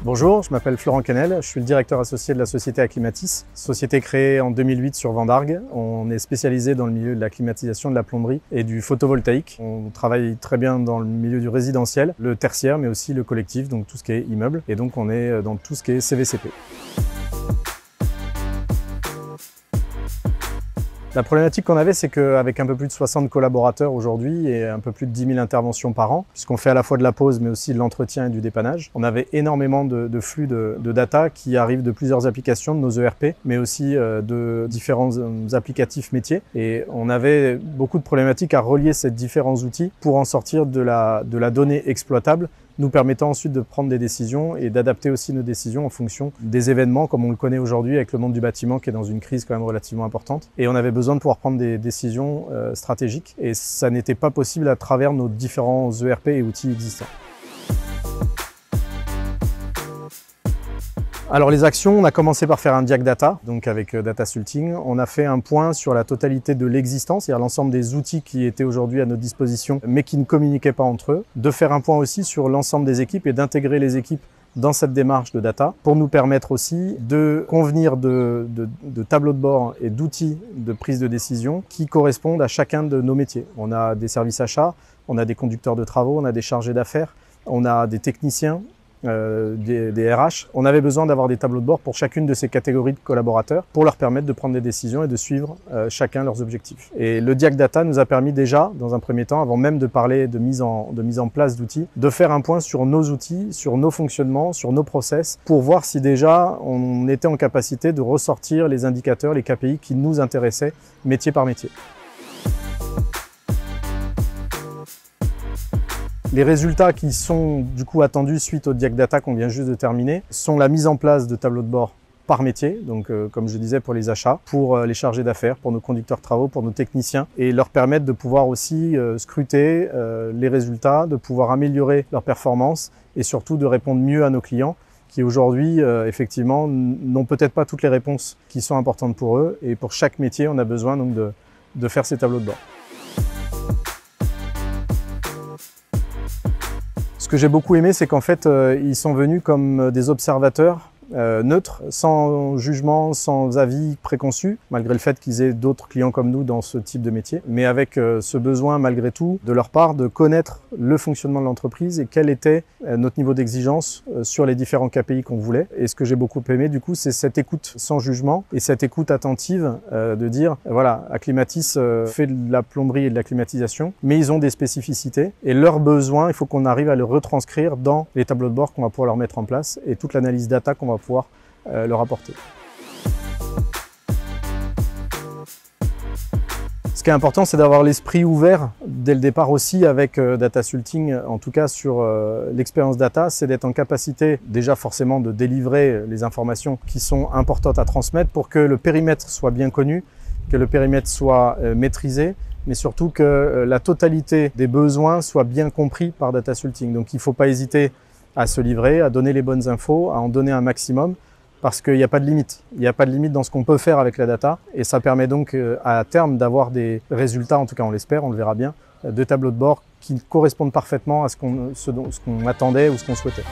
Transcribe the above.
Bonjour, je m'appelle Florent Canel, je suis le directeur associé de la société Acclimatis, société créée en 2008 sur Vendargues. On est spécialisé dans le milieu de la climatisation, de la plomberie et du photovoltaïque. On travaille très bien dans le milieu du résidentiel, le tertiaire, mais aussi le collectif, donc tout ce qui est immeuble. Et donc on est dans tout ce qui est CVCP. La problématique qu'on avait, c'est qu'avec un peu plus de 60 collaborateurs aujourd'hui et un peu plus de 10 000 interventions par an, puisqu'on fait à la fois de la pose mais aussi de l'entretien et du dépannage, on avait énormément de flux de data qui arrivent de plusieurs applications, de nos ERP, mais aussi de différents applicatifs métiers. Et on avait beaucoup de problématiques à relier ces différents outils pour en sortir de la donnée exploitable, nous permettant ensuite de prendre des décisions et d'adapter aussi nos décisions en fonction des événements comme on le connaît aujourd'hui avec le monde du bâtiment qui est dans une crise quand même relativement importante. Et on avait besoin de pouvoir prendre des décisions stratégiques et ça n'était pas possible à travers nos différents ERP et outils existants. Alors les actions, on a commencé par faire un diag data, donc avec Datasulting. On a fait un point sur la totalité de l'existant, c'est-à-dire l'ensemble des outils qui étaient aujourd'hui à notre disposition, mais qui ne communiquaient pas entre eux. De faire un point aussi sur l'ensemble des équipes et d'intégrer les équipes dans cette démarche de data pour nous permettre aussi de convenir de tableaux de bord et d'outils de prise de décision qui correspondent à chacun de nos métiers. On a des services achats, on a des conducteurs de travaux, on a des chargés d'affaires, on a des techniciens, des RH. On avait besoin d'avoir des tableaux de bord pour chacune de ces catégories de collaborateurs pour leur permettre de prendre des décisions et de suivre chacun leurs objectifs. Et le diag data nous a permis déjà, dans un premier temps, avant même de parler de mise en place d'outils, de faire un point sur nos outils, sur nos fonctionnements, sur nos process, pour voir si déjà on était en capacité de ressortir les indicateurs, les KPI qui nous intéressaient métier par métier. Les résultats qui sont du coup attendus suite au diag data qu'on vient juste de terminer sont la mise en place de tableaux de bord par métier, donc comme je disais pour les achats, pour les chargés d'affaires, pour nos conducteurs de travaux, pour nos techniciens, et leur permettre de pouvoir aussi scruter les résultats, de pouvoir améliorer leurs performances et surtout de répondre mieux à nos clients qui aujourd'hui effectivement n'ont peut-être pas toutes les réponses qui sont importantes pour eux, et pour chaque métier on a besoin donc de faire ces tableaux de bord. Ce que j'ai beaucoup aimé, c'est qu'en fait, ils sont venus comme des observateurs neutres, sans jugement, sans avis préconçu, malgré le fait qu'ils aient d'autres clients comme nous dans ce type de métier, mais avec ce besoin malgré tout de leur part de connaître le fonctionnement de l'entreprise et quel était notre niveau d'exigence sur les différents KPI qu'on voulait. Et ce que j'ai beaucoup aimé du coup, c'est cette écoute sans jugement et cette écoute attentive de dire voilà, Acclimatis fait de la plomberie et de la climatisation, mais ils ont des spécificités et leurs besoins, il faut qu'on arrive à le retranscrire dans les tableaux de bord qu'on va pouvoir leur mettre en place et toute l'analyse data qu'on va pouvoir leur apporter. Ce qui est important, c'est d'avoir l'esprit ouvert dès le départ aussi avec Datasulting, en tout cas sur l'expérience data, c'est d'être en capacité déjà forcément de délivrer les informations qui sont importantes à transmettre pour que le périmètre soit bien connu, que le périmètre soit maîtrisé, mais surtout que la totalité des besoins soit bien compris par Datasulting. Donc il ne faut pas hésiter à se livrer, à donner les bonnes infos, à en donner un maximum, parce qu'il n'y a pas de limite. Il n'y a pas de limite dans ce qu'on peut faire avec la data, et ça permet donc à terme d'avoir des résultats, en tout cas on l'espère, on le verra bien, de tableaux de bord qui correspondent parfaitement à ce qu'on attendait ou ce qu'on souhaitait.